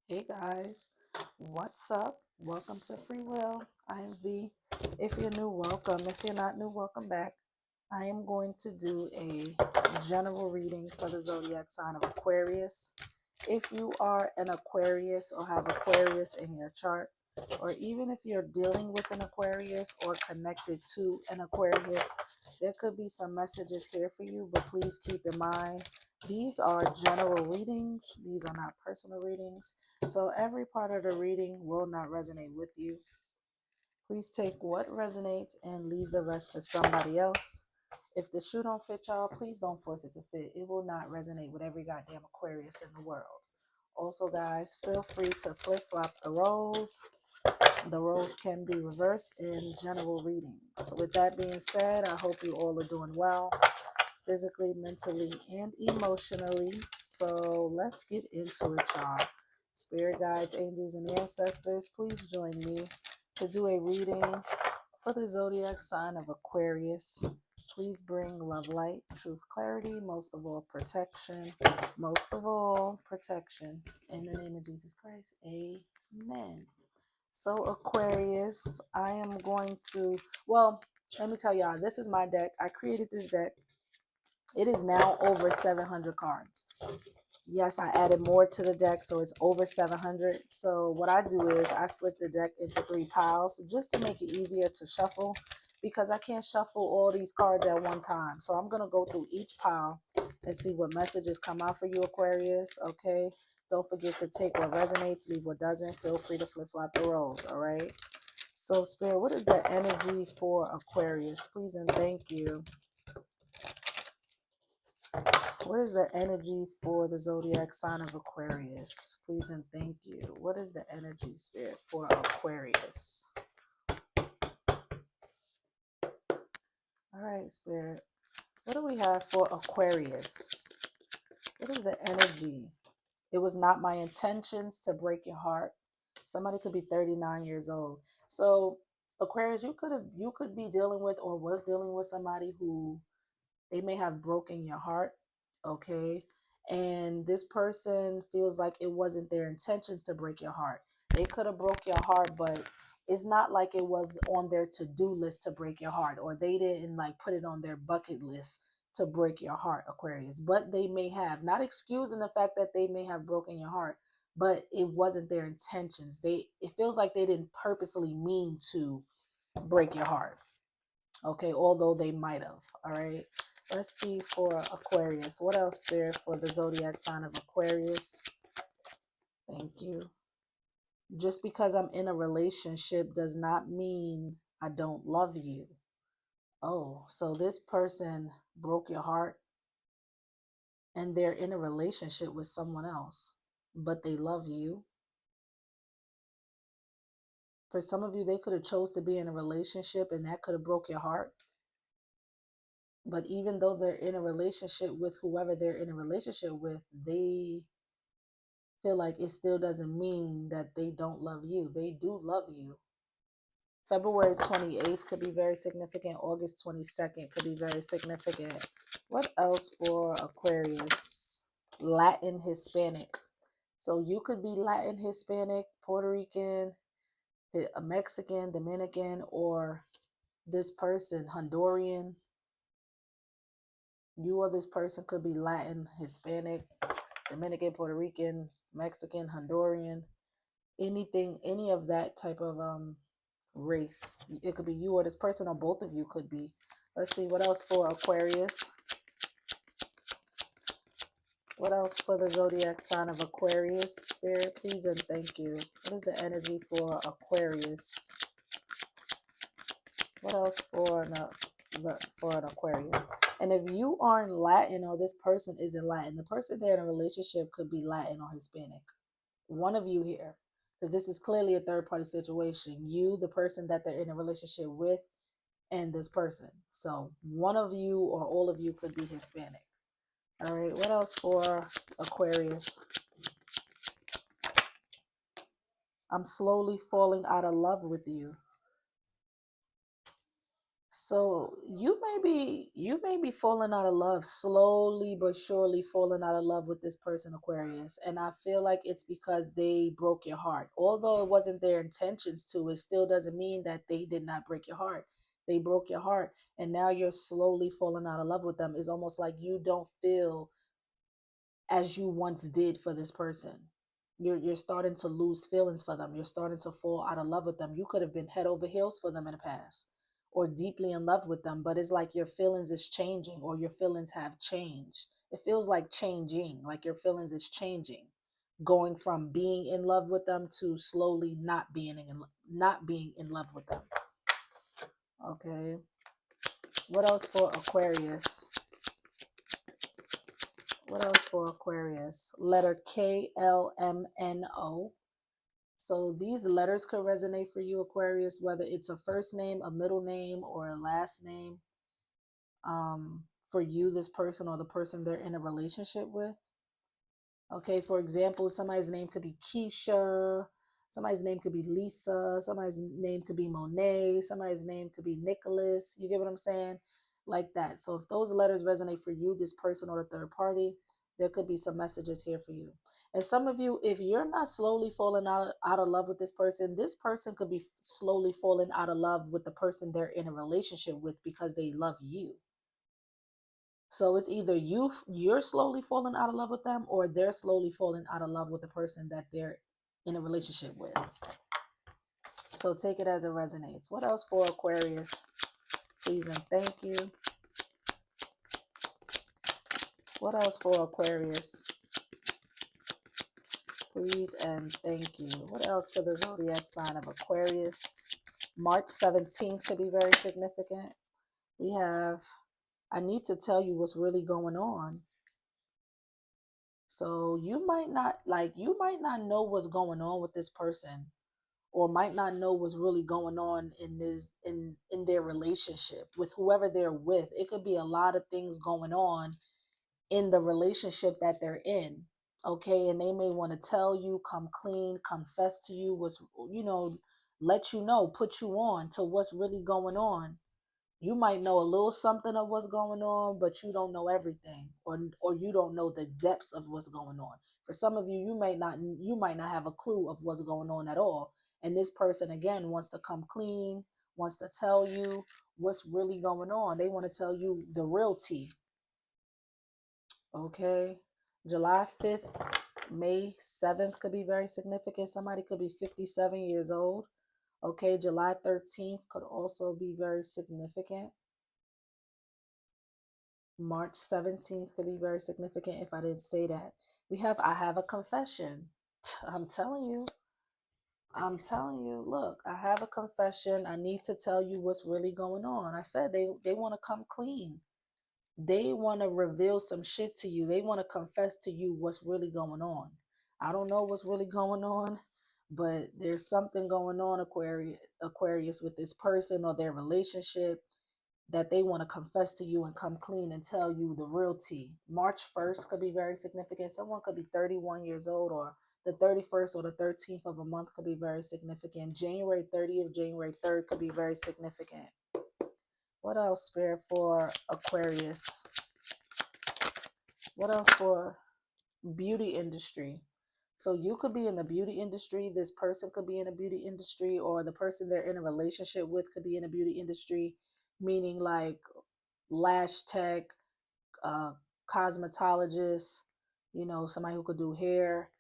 Hey guys, what's up? Welcome to Free Will. I am V. If you're new, welcome. If you're not new, welcome back. I am going to do a general reading for the zodiac sign of Aquarius. If you are an Aquarius or have Aquarius in your chart, or even if you're dealing with an Aquarius or connected to an Aquarius, there could be some messages here for you, but please keep in mind these are general readings, these are not personal readings. So every part of the reading will not resonate with you. Please take what resonates and leave the rest for somebody else. If the shoe don't fit y'all, please don't force it to fit. It will not resonate with every goddamn Aquarius in the world. Also, guys, feel free to flip-flop the roles. The roles can be reversed in general readings. With that being said, I hope you all are doing well, physically, mentally, and emotionally. So let's get into it, y'all. Spirit guides, angels, and ancestors, please join me to do a reading for the zodiac sign of Aquarius. Please bring love, light, truth, clarity, most of all, protection. Most of all, protection. In the name of Jesus Christ, amen. So, Aquarius, I am going to, well, let me tell y'all, this is my deck. I created this deck. It is now over 700 cards. Yes, I added more to the deck, so it's over 700. So what I do is I split the deck into 3 piles just to make it easier to shuffle, because I can't shuffle all these cards at one time. So I'm going to go through each pile and see what messages come out for you, Aquarius. Okay. Don't forget to take what resonates, leave what doesn't. Feel free to flip-flop the roles. All right. So, Spirit, what is the energy for Aquarius? Please and thank you. What is the energy for the zodiac sign of Aquarius? Please and thank you. What is the energy, Spirit, for Aquarius? All right, Spirit. What do we have for Aquarius? What is the energy? It was not my intentions to break your heart. Somebody could be 39 years old. So, Aquarius, you could be dealing with or was dealing with somebody who they may have broken your heart, okay? And this person feels like it wasn't their intentions to break your heart. They could have broke your heart, but it's not like it was on their to-do list to break your heart, or they didn't like put it on their bucket list to break your heart, Aquarius. But they may have, not excusing the fact that they may have broken your heart, but it wasn't their intentions. It feels like they didn't purposely mean to break your heart. Okay, although they might have. All right. Let's see for Aquarius. What else, Spirit, for the zodiac sign of Aquarius? Thank you. Just because I'm in a relationship does not mean I don't love you. Oh, so this person broke your heart and they're in a relationship with someone else, but they love you. For some of you, they could have chose to be in a relationship and that could have broke your heart. But even though they're in a relationship with whoever they're in a relationship with, they feel like it still doesn't mean that they don't love you. They do love you. February 28th could be very significant. August 22nd could be very significant. What else for Aquarius? Latin, Hispanic. So you could be Latin, Hispanic, Puerto Rican, a Mexican, Dominican, or this person, Honduran. You or this person could be Latin, Hispanic, Dominican, Puerto Rican, Mexican, Honduran, anything, any of that type of race. It could be you or this person, or both of you could be. Let's see what else for Aquarius. What else for the zodiac sign of Aquarius? Spirit, please and thank you. What is the energy for Aquarius? What else for an Aquarius? And if you aren't Latin or this person isn't Latin, the person they're in a relationship could be Latin or Hispanic. One of you here, because this is clearly a third party situation. You, the person that they're in a relationship with, and this person. So one of you or all of you could be Hispanic. All right. What else for Aquarius? I'm slowly falling out of love with you. So you may be falling out of love, slowly but surely falling out of love with this person, Aquarius. And I feel like it's because they broke your heart. Although it wasn't their intentions to, it still doesn't mean that they did not break your heart. They broke your heart, and now you're slowly falling out of love with them. It's almost like you don't feel as you once did for this person. You're starting to lose feelings for them. You're starting to fall out of love with them. You could have been head over heels for them in the past, or deeply in love with them, but it's like your feelings is changing, or your feelings have changed. It feels like changing, like your feelings is changing, going from being in love with them to slowly not being in love with them. Okay. What else for Aquarius? What else for Aquarius? Letter KLMNO. So these letters could resonate for you, Aquarius, whether it's a first name, a middle name, or a last name. For you, this person, or the person they're in a relationship with. Okay, for example, somebody's name could be Keisha, somebody's name could be Lisa, somebody's name could be Monet, somebody's name could be Nicholas. You get what I'm saying? Like that. So if those letters resonate for you, this person or the third party, there could be some messages here for you. And some of you, if you're not slowly falling out of love with this person could be slowly falling out of love with the person they're in a relationship with because they love you. So it's either you're slowly falling out of love with them, or they're slowly falling out of love with the person that they're in a relationship with. So take it as it resonates. What else for Aquarius? Please and thank you. What else for Aquarius? Please and thank you. What else for the zodiac sign of Aquarius? March 17th could be very significant. We have, I need to tell you what's really going on. So you might not know what's going on with this person, or might not know what's really going on in their relationship with whoever they're with. It could be a lot of things going on in the relationship that they're in. Okay, and they may want to tell you, come clean, confess to you what's, let you know, put you on to what's really going on. You might know a little something of what's going on, but you don't know everything, or you don't know the depths of what's going on. For some of you, you might not have a clue of what's going on at all. And this person again wants to come clean, wants to tell you what's really going on. They want to tell you the real tea. Okay. July 5th, May 7th could be very significant. Somebody could be 57 years old. Okay, July 13th could also be very significant. March 17th could be very significant if I didn't say that. I have a confession. I'm telling you. I'm telling you, look, I have a confession. I need to tell you what's really going on. I said they want to come clean. They want to reveal some shit to you. They want to confess to you what's really going on. I don't know what's really going on, but there's something going on, Aquarius, with this person or their relationship, that they want to confess to you and come clean and tell you the real tea. March 1st could be very significant. Someone could be 31 years old, or the 31st or the 13th of a month could be very significant. January 30th, January 3rd could be very significant. What else, Spirit, for Aquarius? What else for beauty industry? So you could be in the beauty industry. This person could be in a beauty industry, or the person they're in a relationship with could be in a beauty industry, meaning like lash tech, uh, cosmetologist, somebody who could do hair,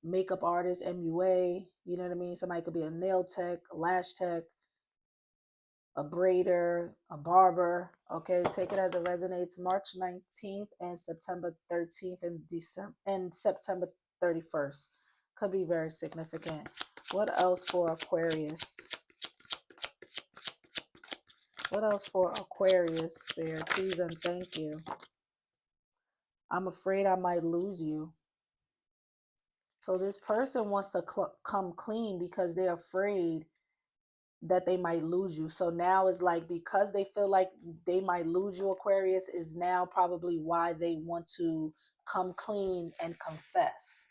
makeup artist, MUA, you know what I mean? Somebody could be a nail tech, a lash tech, a braider, a barber. Okay, take it as it resonates. March 19th and September 13th and September 31st could be very significant. What else for Aquarius? What else for Aquarius, Spirit? Please and thank you. I'm afraid I might lose you. So this person wants to come clean because they're afraid that they might lose you. So now it's like, because they feel like they might lose you, Aquarius, is now probably why they want to come clean and confess.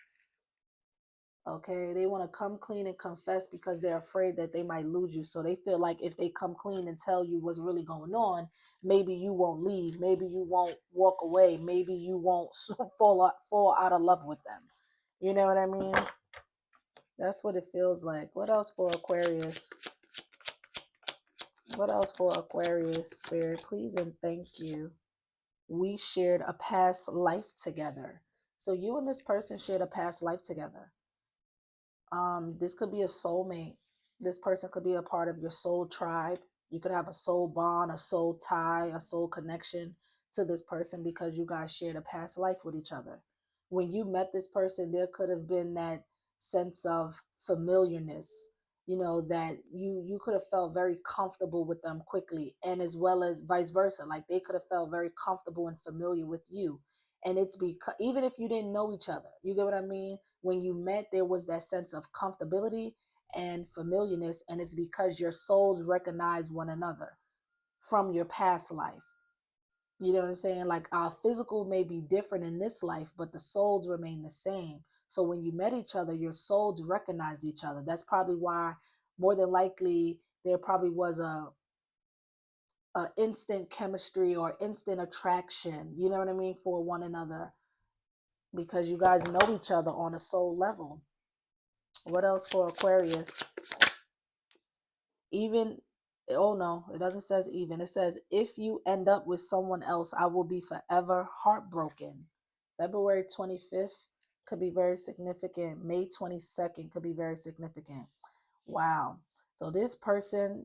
Okay, they want to come clean and confess because they're afraid that they might lose you. So they feel like if they come clean and tell you what's really going on, maybe you won't leave, maybe you won't walk away, maybe you won't fall out of love with them. You know what I mean? That's what it feels like. What else for Aquarius? What else for Aquarius, Spirit? Please and thank you. We shared a past life together. So you and this person shared a past life together. This could be a soulmate. This person could be a part of your soul tribe. You could have a soul bond, a soul tie, a soul connection to this person because you guys shared a past life with each other. When you met this person, there could have been that sense of familiarness, that you could have felt very comfortable with them quickly, and as well as vice versa, like they could have felt very comfortable and familiar with you. And it's because even if you didn't know each other, you get what I mean? When you met, there was that sense of comfortability and familiarness, and it's because your souls recognize one another from your past life. You know what I'm saying? Like our physical may be different in this life, but the souls remain the same. So when you met each other, your souls recognized each other. That's probably why, more than likely, there probably was a instant chemistry or instant attraction, you know what I mean, for one another, because you guys know each other on a soul level. What else for Aquarius? Even, oh no, it doesn't says even. It says, if you end up with someone else, I will be forever heartbroken. February 25th could be very significant. May 22nd could be very significant. Wow. So this person,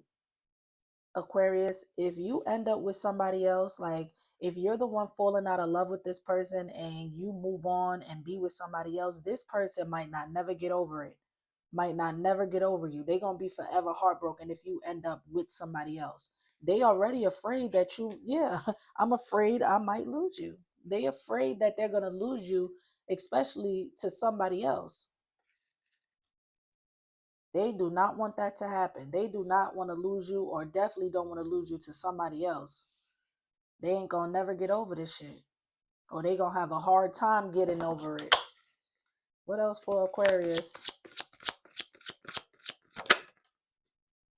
Aquarius, if you end up with somebody else, like if you're the one falling out of love with this person and you move on and be with somebody else, this person might not never get over it, might not never get over you. They're going to be forever heartbroken if you end up with somebody else. They already afraid that you, yeah, I'm afraid I might lose you. They afraid that they're going to lose you, especially to somebody else. They do not want that to happen. They do not want to lose you, or definitely don't want to lose you to somebody else. They ain't gonna never get over this shit. Or they gonna have a hard time getting over it. What else for Aquarius?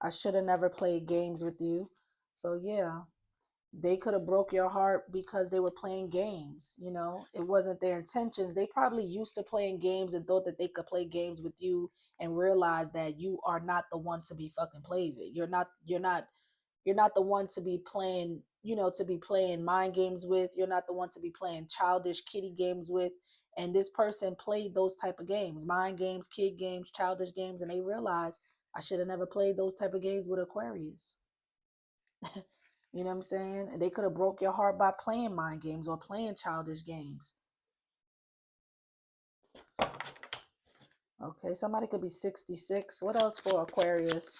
I should have never played games with you. So yeah, they could have broke your heart because they were playing games. It wasn't their intentions. They probably used to playing games and thought that they could play games with you and realize that you are not the one to be fucking played with. You're not the one to be playing, to be playing mind games with. You're not the one to be playing childish kitty games with. And this person played those type of games, mind games, kid games, childish games, and they realized, I should have never played those type of games with Aquarius. You know what I'm saying? And they could have broke your heart by playing mind games or playing childish games. Okay, somebody could be 66. What else for Aquarius?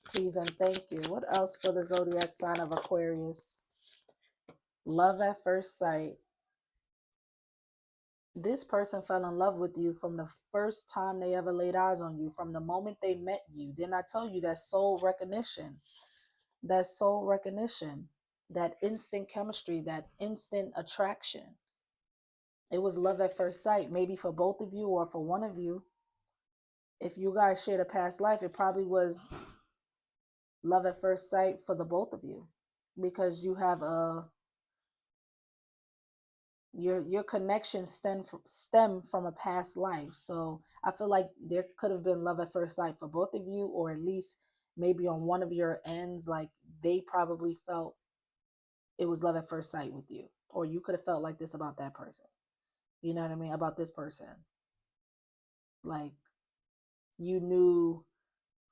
Please and thank you. What else for the zodiac sign of Aquarius? Love at first sight. This person fell in love with you from the first time they ever laid eyes on you, from the moment they met you. Didn't I tell you that soul recognition? That soul recognition, that instant chemistry, that instant attraction. It was love at first sight, maybe for both of you or for one of you. If you guys shared a past life, it probably was love at first sight for the both of you, because you have your connection stem from a past life. So I feel like there could have been love at first sight for both of you, or at least maybe on one of your ends, like they probably felt it was love at first sight with you, or you could have felt like this about that person. You know what I mean? About this person, like you knew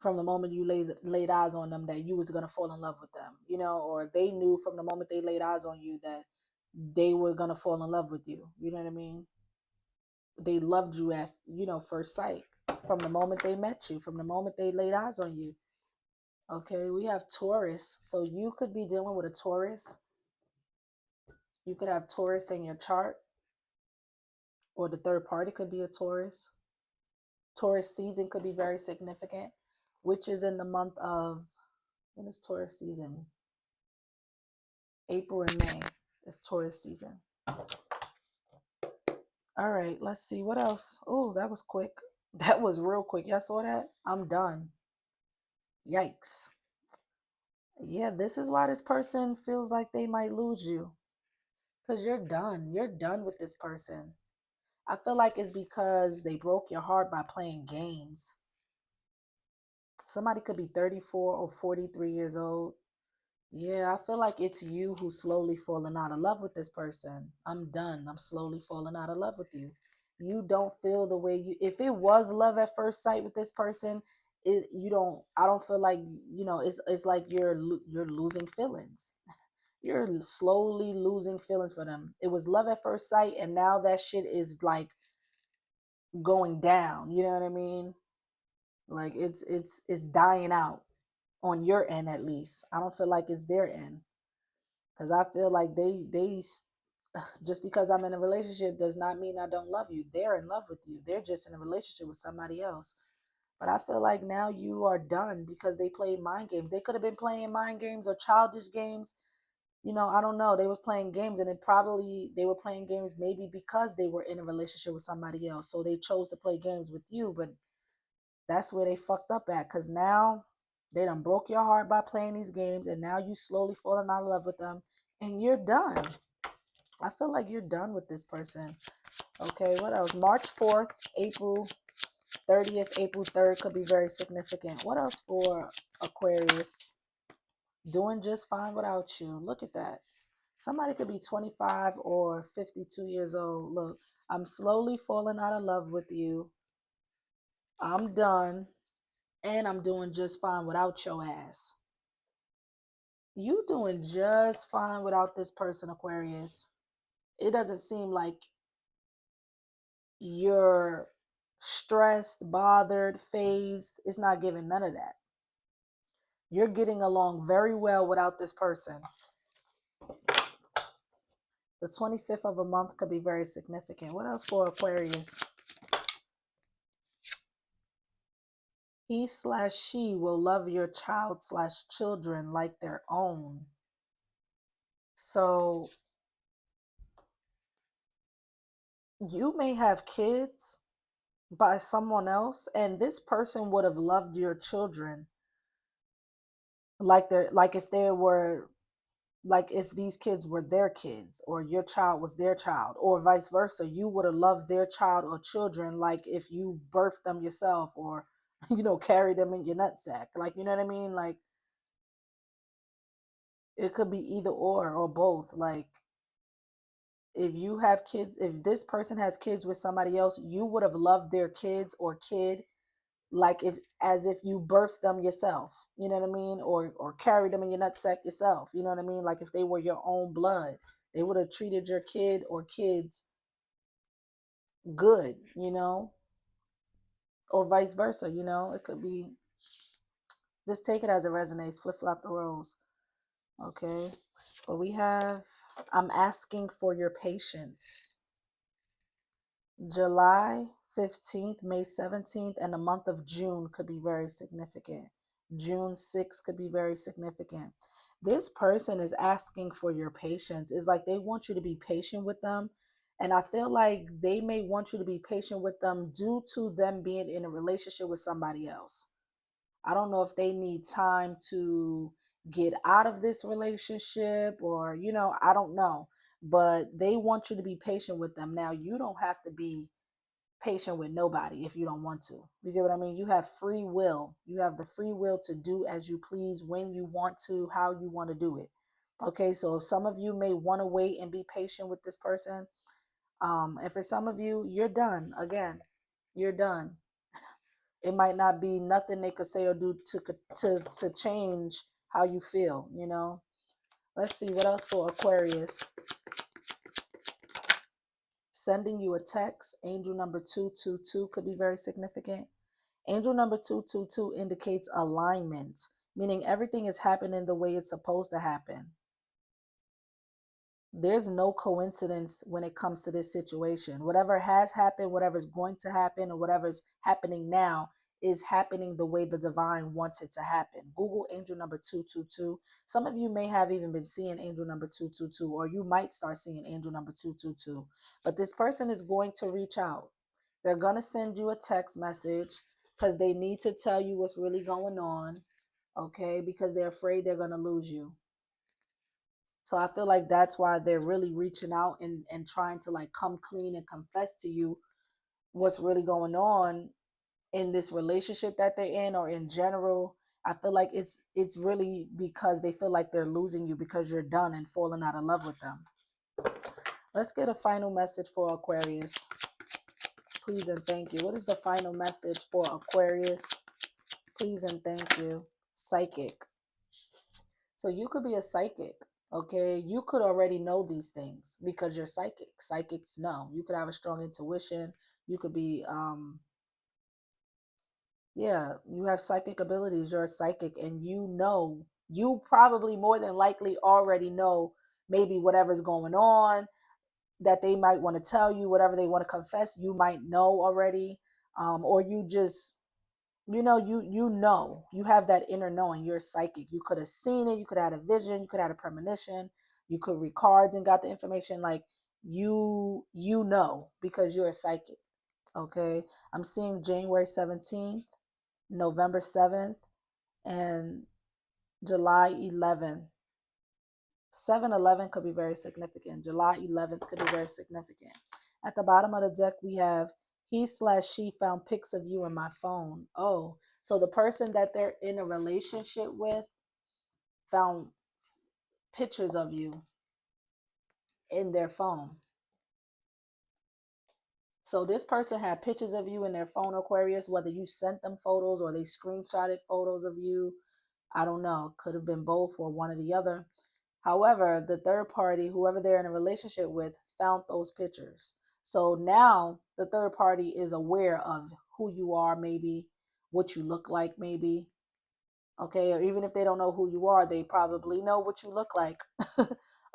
from the moment you laid eyes on them that you was gonna fall in love with them, or they knew from the moment they laid eyes on you that they were gonna fall in love with you. You know what I mean? They loved you at first sight, from the moment they met you, from the moment they laid eyes on you. Okay, we have Taurus. So you could be dealing with a Taurus. You could have Taurus in your chart, or the third party could be a Taurus. Taurus season could be very significant, which is in the month of, when is Taurus season? April and May is Taurus season. All right, let's see what else. Oh, that was quick. That was real quick. Y'all saw that? I'm done. Yikes. Yeah, this is why this person feels like they might lose you. Because you're done. You're done with this person. I feel like it's because they broke your heart by playing games. Somebody could be 34 or 43 years old. Yeah, I feel like it's you who's slowly falling out of love with this person. I'm done. I'm slowly falling out of love with you. You don't feel the way you, if it was love at first sight with this person, you don't, I don't feel like, it's like you're losing feelings. You're slowly losing feelings for them. It was love at first sight, and now that shit is like going down. You know what I mean? Like it's dying out on your end at least. I don't feel like it's their end because I feel like just because I'm in a relationship does not mean I don't love you. They're in love with you. They're just in a relationship with somebody else. But I feel like now you are done because they played mind games. They could have been playing mind games or childish games. I don't know. They was playing games, and they were playing games maybe because they were in a relationship with somebody else. So they chose to play games with you, but that's where they fucked up at, because now they done broke your heart by playing these games, and now you slowly falling out of love with them, and you're done. I feel like you're done with this person. Okay, what else? March 4th, April 30th, April 3rd could be very significant. What else for Aquarius? Doing just fine without you. Look at that. Somebody could be 25 or 52 years old. Look, I'm slowly falling out of love with you. I'm done. And I'm doing just fine without your ass. You doing just fine without this person, Aquarius. It doesn't seem like you're stressed, bothered, phased. It's not giving none of that. You're getting along very well without this person. The 25th of a month could be very significant. What else for Aquarius? He/she will love your child/children like their own. So you may have kids by someone else, and this person would have loved your children like if they were, like if these kids were their kids or your child was their child, or vice versa. You would have loved their child or children like if you birthed them yourself, or carried them in your nutsack, like, you know what I mean? Like, it could be either or both. Like, if you have kids, if this person has kids with somebody else, you would have loved their kids or kid like if as if you birthed them yourself, you know what I mean? Or carried them in your nutsack yourself, you know what I mean? Like if they were your own blood, they would have treated your kid or kids good, or vice versa, it could be, just take it as it resonates, flip flop the roles. Okay. But we have, I'm asking for your patience. July 15th, May 17th, and the month of June could be very significant. June 6th could be very significant. This person is asking for your patience. It's like they want you to be patient with them. And I feel like they may want you to be patient with them due to them being in a relationship with somebody else. I don't know if they need time to get out of this relationship, or, I don't know. But they want you to be patient with them. Now, you don't have to be patient with nobody if you don't want to. You get what I mean? You have free will. You have the free will to do as you please, when you want to, how you want to do it. Okay, so some of you may want to wait and be patient with this person. And for some of you, you're done. Again, you're done. It might not be nothing they could say or do to change how you feel, Let's see what else for Aquarius. Sending you a text, angel number 222 could be very significant. Angel number 222 indicates alignment, meaning everything is happening the way it's supposed to happen. There's no coincidence when it comes to this situation. Whatever has happened, whatever's going to happen, or whatever's happening now is happening the way the divine wants it to happen. Google angel number 222. Some of you may have even been seeing angel number 222, or you might start seeing angel number 222. But this person is going to reach out. They're going to send you a text message because they need to tell you what's really going on, okay? Because they're afraid they're going to lose you. So I feel like that's why they're really reaching out and trying to like come clean and confess to you what's really going on in this relationship that they're in, or in general. I feel like it's really because they feel like they're losing you because you're done and falling out of love with them. Let's get a final message for Aquarius. Please and thank you. What is the final message for Aquarius? Please and thank you. Psychic. So you could be a psychic, okay? You could already know these things because you're psychic. Psychics know. You could have a strong intuition. You could be, yeah, you have psychic abilities. You're a psychic, and you probably more than likely already know maybe whatever's going on that they might want to tell you, whatever they want to confess, you might know already. Or you just, you have that inner knowing. You're psychic. You could have seen it. You could have had a vision. You could have had a premonition. You could read cards and got the information. Like you know, because you're a psychic. Okay. I'm seeing January 17th, November 7th, and July 11th. 7/11 could be very significant. July 11th could be very significant. At the bottom of the deck, we have he/she found pics of you in my phone. Oh, so the person that they're in a relationship with found pictures of you in their phone. So this person had pictures of you in their phone, Aquarius, whether you sent them photos or they screenshotted photos of you. I don't know. Could have been both or one or the other. However, the third party, whoever they're in a relationship with, found those pictures. So now the third party is aware of who you are, maybe what you look like, maybe. Okay. Or even if they don't know who you are, they probably know what you look like.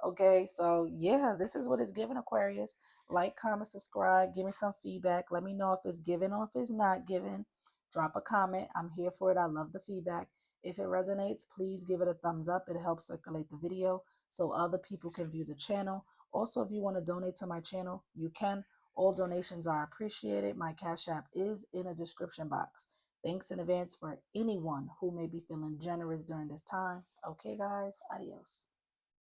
Okay. So yeah, this is what it's given, Aquarius. Like, comment, subscribe, give me some feedback. Let me know if it's given or if it's not given. Drop a comment. I'm here for it. I love the feedback. If it resonates, please give it a thumbs up. It helps circulate the video so other people can view the channel. Also, if you want to donate to my channel, you can. All donations are appreciated. My Cash App is in a description box. Thanks in advance for anyone who may be feeling generous during this time. Okay, guys, adios.